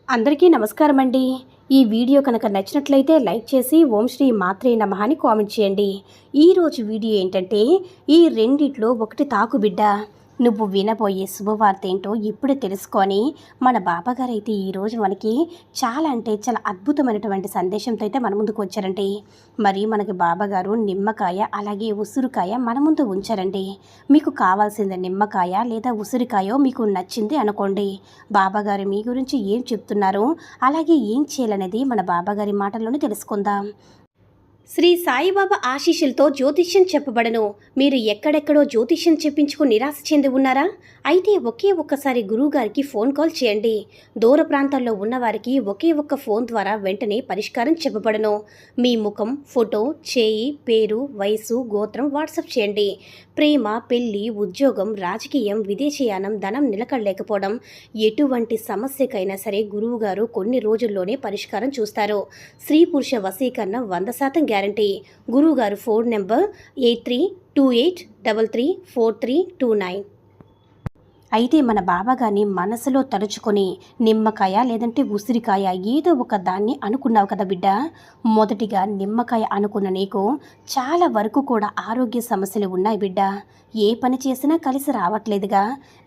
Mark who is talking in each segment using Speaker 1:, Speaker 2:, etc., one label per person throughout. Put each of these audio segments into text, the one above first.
Speaker 1: అందరికీ నమస్కారం అండి. ఈ వీడియో కనుక నచ్చినట్లయితే లైక్ చేసి ఓం శ్రీ మాత్రే నమః అని కామెంట్ చేయండి. ఈరోజు వీడియో ఏంటంటే ఈ రెండిట్లో ఒకటి తాకు బిడ్డ. నువ్వు వినబోయే శుభవార్త ఏంటో ఇప్పుడే తెలుసుకొని మన బాబాగారు అయితే ఈరోజు మనకి చాలా అంటే చాలా అద్భుతమైనటువంటి సందేశంతో అయితే మన ముందుకు వచ్చారండి. మరి మనకి బాబాగారు నిమ్మకాయ అలాగే ఉసిరికాయ మన ముందు ఉంచారండి. మీకు కావాల్సింది నిమ్మకాయ లేదా ఉసిరికాయో మీకు నచ్చింది అనుకోండి. బాబాగారు మీ గురించి ఏం చెప్తున్నారు అలాగే ఏం చేయాలనేది మన బాబాగారి మాటల్లోనే తెలుసుకుందాం. శ్రీ సాయిబాబా ఆశీస్సులతో జ్యోతిష్యం చెప్పబడను. మీరు ఎక్కడెక్కడో జ్యోతిష్యం చెప్పించుకుని నిరాశ చెంది ఉన్నారా? అయితే ఒకే ఒక్కసారి గురువుగారికి ఫోన్ కాల్ చేయండి. దూర ప్రాంతాల్లో ఉన్నవారికి ఒకే ఒక్క ఫోన్ ద్వారా వెంటనే పరిష్కారం చెప్పబడను. మీ ముఖం, ఫోటో, చేయి, పేరు, వయసు, గోత్రం వాట్సాప్ చేయండి. ప్రేమ, పెళ్లి, ఉద్యోగం, రాజకీయం, విదేశీయానం, ధనం నిలకడలేకపోవడం, ఎటువంటి సమస్యకైనా సరే గురువుగారు కొన్ని రోజుల్లోనే పరిష్కారం చూస్తారు. స్త్రీ పురుష వశీకరణ 100% గ్యారంటీ. గురువుగారు ఫోన్ నెంబర్ 8328334329. అయితే మన బాబాగారిని మనసులో తలుచుకొని నిమ్మకాయ లేదంటే ఉసిరికాయ ఏదో ఒక దాన్ని అనుకున్నావు కదా బిడ్డ. మొదటిగా నిమ్మకాయ అనుకున్న నీకు చాలా వరకు కూడా ఆరోగ్య సమస్యలు ఉన్నాయి బిడ్డ. ఏ పని చేసినా కలిసి రావట్లేదుగా.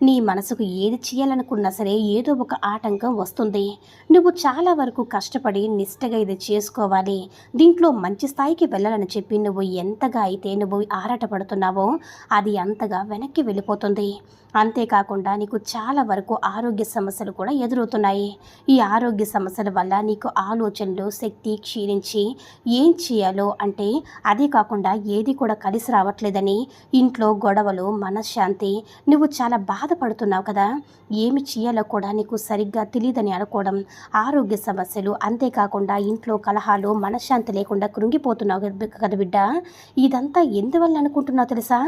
Speaker 1: నీ మనసుకు ఏది చేయాలనుకున్నా సరే ఏదో ఒక ఆటంకం వస్తుంది. నువ్వు చాలా వరకు కష్టపడి నిష్టగా ఇది చేసుకోవాలి, దీంట్లో మంచి స్థాయికి వెళ్ళాలని చెప్పి నువ్వు ఎంతగా అయితే నువ్వు ఆరాటపడుతున్నావో అది అంతగా వెనక్కి వెళ్ళిపోతుంది. అంతేకాకుండా నీకు చాలా వరకు ఆరోగ్య సమస్యలు కూడా ఎదురవుతున్నాయి. ఈ ఆరోగ్య సమస్యల వల్ల నీకు ఆలోచనలు, శక్తి క్షీణించి ఏం చేయాలో అంటే అదే కాకుండా ఏది కూడా కలిసి రావట్లేదని, ఇంట్లో గొడవలు, మనశ్శాంతి, నువ్వు చాలా బాధపడుతున్నావు కదా. ఏమి చేయాలో కూడా నీకు సరిగ్గా తెలియదని అనుకోవడం, ఆరోగ్య సమస్యలు, అంతేకాకుండా ఇంట్లో కలహాలు, మనశ్శాంతి లేకుండా కృంగిపోతున్నావు కదా బిడ్డ. ఇదంతా ఎందువల్ల అనుకుంటున్నావు తెలుసా?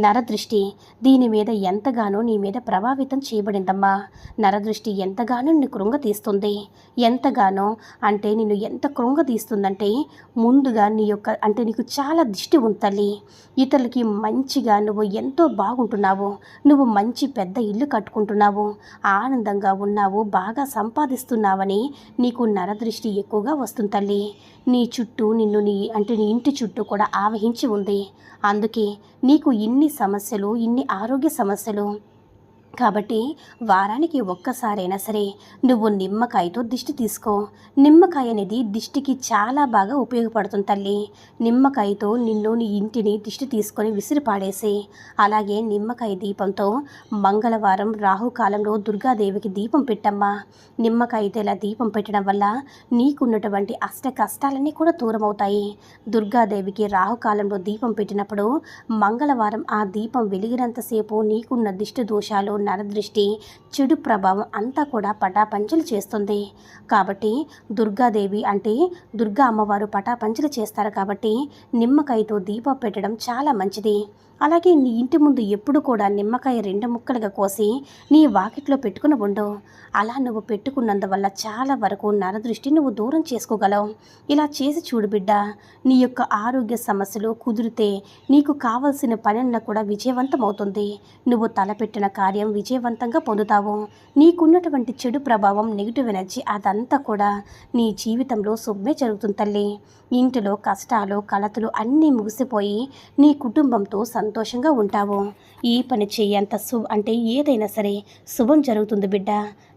Speaker 1: నరదృష్టి దీని మీద ఎంతగానో నీ మీద ప్రభావితం చేయబడిందమ్మా. నరదృష్టి ఎంతగానో నిన్ను కృంగతీస్తుంది. ఎంతగానో అంటే నిన్ను ఎంత కృంగతీస్తుందంటే ముందుగా నీకు చాలా దిష్టి ఉంది. ఇతరులకి మంచిగా నువ్వు ఎంతో బాగుంటున్నావు, నువ్వు మంచి పెద్ద ఇల్లు కట్టుకుంటున్నావు, ఆనందంగా ఉన్నావు, బాగా సంపాదిస్తున్నావని నీకు నరదృష్టి ఎక్కువగా వస్తుంది తల్లి. నీ చుట్టూ నీ ఇంటి చుట్టూ కూడా ఆవహించి ఉంది. అందుకే నీకు ఇన్ని సమస్యలు, ఇన్ని ఆరోగ్య సమస్యలు. కాబట్టి వారానికి ఒక్కసారైనా సరే నువ్వు నిమ్మకాయతో దిష్టి తీసుకో. నిమ్మకాయ అనేది దిష్టికి చాలా బాగా ఉపయోగపడుతుంది తల్లి. నిమ్మకాయతో నీ ఇంటిని దిష్టి తీసుకొని విసిరి పాడేసి, అలాగే నిమ్మకాయ దీపంతో మంగళవారం రాహుకాలంలో దుర్గాదేవికి దీపం పెట్టమ్మా. నిమ్మకాయతో ఇలా దీపం పెట్టడం వల్ల నీకున్నటువంటి అష్ట కష్టాలన్నీ కూడా దూరం అవుతాయి. దుర్గాదేవికి రాహుకాలంలో దీపం పెట్టినప్పుడు మంగళవారం ఆ దీపం వెలిగినంతసేపు నీకున్న దిష్టి దోషాలు, నరదృష్టి, చెడు ప్రభావం అంతా కూడా పటాపంచలు చేస్తుంది. కాబట్టి దుర్గాదేవి అంటే దుర్గా అమ్మవారు పటాపంచలు చేస్తారు. కాబట్టి నిమ్మకాయతో దీపం పెట్టడం చాలా మంచిది. అలాగే నీ ఇంటి ముందు ఎప్పుడు కూడా నిమ్మకాయ 2 ముక్కలుగా కోసి నీ వాకిట్లో పెట్టుకుని ఉండు. అలా నువ్వు పెట్టుకున్నందువల్ల చాలా వరకు నరదృష్టి నువ్వు దూరం చేసుకోగలవు. ఇలా చేసి చూడు బిడ్డ. నీ యొక్క ఆరోగ్య సమస్యలు కుదిరితే నీకు కావలసిన పనులను కూడా విజయవంతం అవుతుంది. నువ్వు తలపెట్టిన కార్యం విజయవంతంగా పొందుతావు. నీకున్నటువంటి చెడు ప్రభావం, నెగిటివ్ ఎనర్జీ అదంతా కూడా నీ జీవితంలో శుభమే జరుగుతుంది తల్లి. ఇంటిలో కష్టాలు, కలతలు అన్నీ ముగిసిపోయి నీ కుటుంబంతో సంతోషంగా ఉంటావు. ఈ పని చెయ్యంత ఏదైనా సరే శుభం జరుగుతుంది బిడ్డ.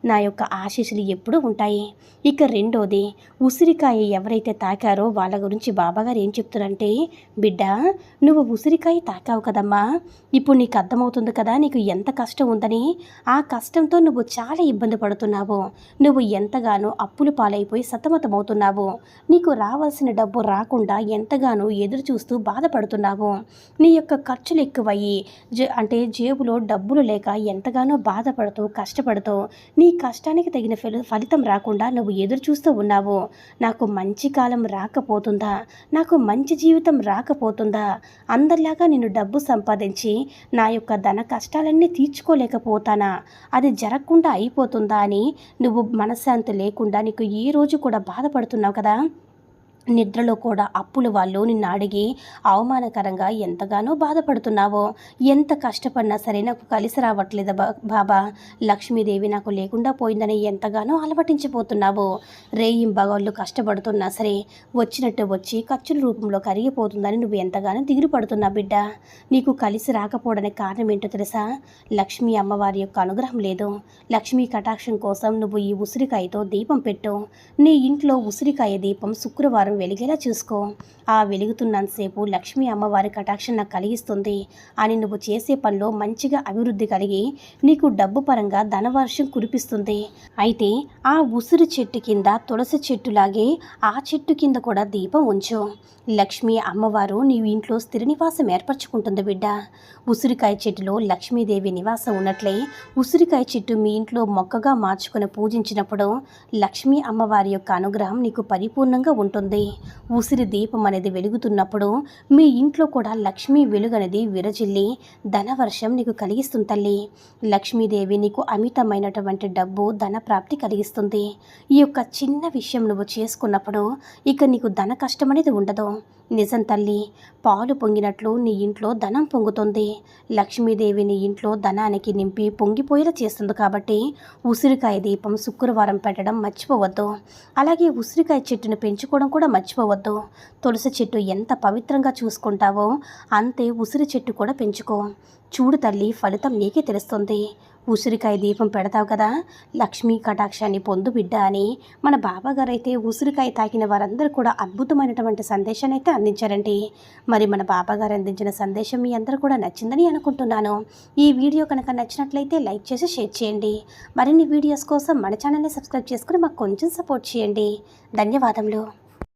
Speaker 1: నా యొక్క ఆశీస్సులు ఎప్పుడూ ఉంటాయి. ఇక రెండోది, ఉసిరికాయ ఎవరైతే తాకారో వాళ్ళ గురించి బాబాగారు ఏం చెప్తున్నారంటే, బిడ్డ నువ్వు ఉసిరికాయ తాకావు కదమ్మా, ఇప్పుడు నీకు అర్థమవుతుంది కదా నీకు ఎంత కష్టం ఉందని. ఆ కష్టంతో నువ్వు చాలా ఇబ్బంది పడుతున్నావు. నువ్వు ఎంతగానో అప్పులు పాలైపోయి సతమతమవుతున్నావు. నీకు రావాల్సిన డబ్బు రాకుండా ఎంతగానో ఎదురు చూస్తూ బాధపడుతున్నావు. నీ యొక్క ఖర్చులు ఎక్కువయ్యి జేబులో డబ్బులు లేక ఎంతగానో బాధపడుతూ కష్టపడుతూ నీ కష్టానికి తగిన ఫలితం రాకుండా నువ్వు ఎదురు చూస్తూ ఉన్నావు. నాకు మంచి కాలం రాకపోతుందా, నాకు మంచి జీవితం రాకపోతుందా, అందరిలాగా నేను డబ్బు సంపాదించి నా యొక్క ధన కష్టాలన్నీ తీర్చుకోలేకపోతానా, అది జరగకుండా అయిపోతుందా అని నువ్వు మనశ్శాంతి లేకుండా నీకు ఏ రోజు కూడా బాధపడుతున్నావు కదా. నిద్రలో కూడా అప్పుల వాళ్ళు నిన్ను అడిగి అవమానకరంగా ఎంతగానో బాధపడుతున్నావో, ఎంత కష్టపడినా సరే నాకు కలిసి రావట్లేదు బాబా, లక్ష్మీదేవి నాకు లేకుండా పోయిందని ఎంతగానో అలవటించిపోతున్నావో, రేయింబగళ్ళు కష్టపడుతున్నా సరే వచ్చినట్టు వచ్చి ఖర్చుల రూపంలో కరిగిపోతుందని నువ్వు ఎంతగానో దిగులు పడుతున్నా బిడ్డ. నీకు కలిసి రాకపోవడానికి కారణం ఏంటో తెలుసా? లక్ష్మీ అమ్మవారి యొక్క అనుగ్రహం లేదు. లక్ష్మీ కటాక్షం కోసం నువ్వు ఈ ఉసిరికాయతో దీపం పెట్టు. నీ ఇంట్లో ఉసిరికాయ దీపం శుక్రవారం వెలిగేలా చూసుకో. ఆ వెలుగుతున్నంతసేపు లక్ష్మీ అమ్మవారి కటాక్షం నాకు కలిగిస్తుంది అని నువ్వు చేసే పనిలో మంచిగా అభివృద్ధి కలిగి నీకు డబ్బు పరంగా ధనవర్షం కురిపిస్తుంది. అయితే ఆ ఉసిరి చెట్టు కింద తులసి చెట్టులాగే ఆ చెట్టు కింద కూడా దీపం ఉంచు. లక్ష్మీ అమ్మవారు నీ ఇంట్లో స్థిర నివాసం ఏర్పరచుకుంటుంది బిడ్డ. ఉసిరికాయ చెట్టులో లక్ష్మీదేవి నివాసం ఉన్నట్లే ఉసిరికాయ చెట్టు మీ ఇంట్లో మొక్కగా మార్చుకుని పూజించినప్పుడు లక్ష్మీ అమ్మవారి యొక్క అనుగ్రహం నీకు పరిపూర్ణంగా ఉంటుంది. ఉసిరి దీపం అనేది వెలుగుతున్నప్పుడు మీ ఇంట్లో కూడా లక్ష్మీ వెలుగు అనేది విరజిల్లి ధనవర్షం నీకు కలిగిస్తుంది తల్లి. లక్ష్మీదేవి నీకు అమితమైనటువంటి డబ్బు ధన ప్రాప్తి కలిగిస్తుంది. ఈ యొక్క చిన్న విషయం నువ్వు చేసుకున్నప్పుడు ఇక నీకు ధన కష్టం అనేది ఉండదు. నిజం తల్లి, పాలు పొంగినట్లు నీ ఇంట్లో ధనం పొంగుతుంది. లక్ష్మీదేవి నీ ఇంట్లో ధనానికి నింపి పొంగిపోయేలా చేస్తుంది. కాబట్టి ఉసిరికాయ దీపం శుక్రవారం పెట్టడం మర్చిపోవద్దు. అలాగే ఉసిరికాయ చెట్టును పెంచుకోవడం కూడా మర్చిపోవద్దు. తులసి చెట్టు ఎంత పవిత్రంగా చూసుకుంటావో అంతే ఉసిరి చెట్టు కూడా పెంచుకో. చూడు తల్లి, ఫలితం నీకే తెలుస్తుంది. ఉసిరికాయ దీపం పెడతావు కదా, లక్ష్మీ కటాక్షాన్ని పొందు బిడ్డ అని మన బాబాగారు అయితే ఉసిరికాయ తాకిన వారందరూ కూడా అద్భుతమైనటువంటి సందేశాన్ని అయితే అందించారండి. మరి మన బాబాగారు అందించిన సందేశం మీ అందరూ కూడా నచ్చిందని అనుకుంటున్నాను. ఈ వీడియో కనుక నచ్చినట్లయితే లైక్ చేసి షేర్ చేయండి. మరిన్ని వీడియోస్ కోసం మన ఛానల్ని సబ్స్క్రైబ్ చేసుకుని మాకు కొంచెం సపోర్ట్ చేయండి. ధన్యవాదములు.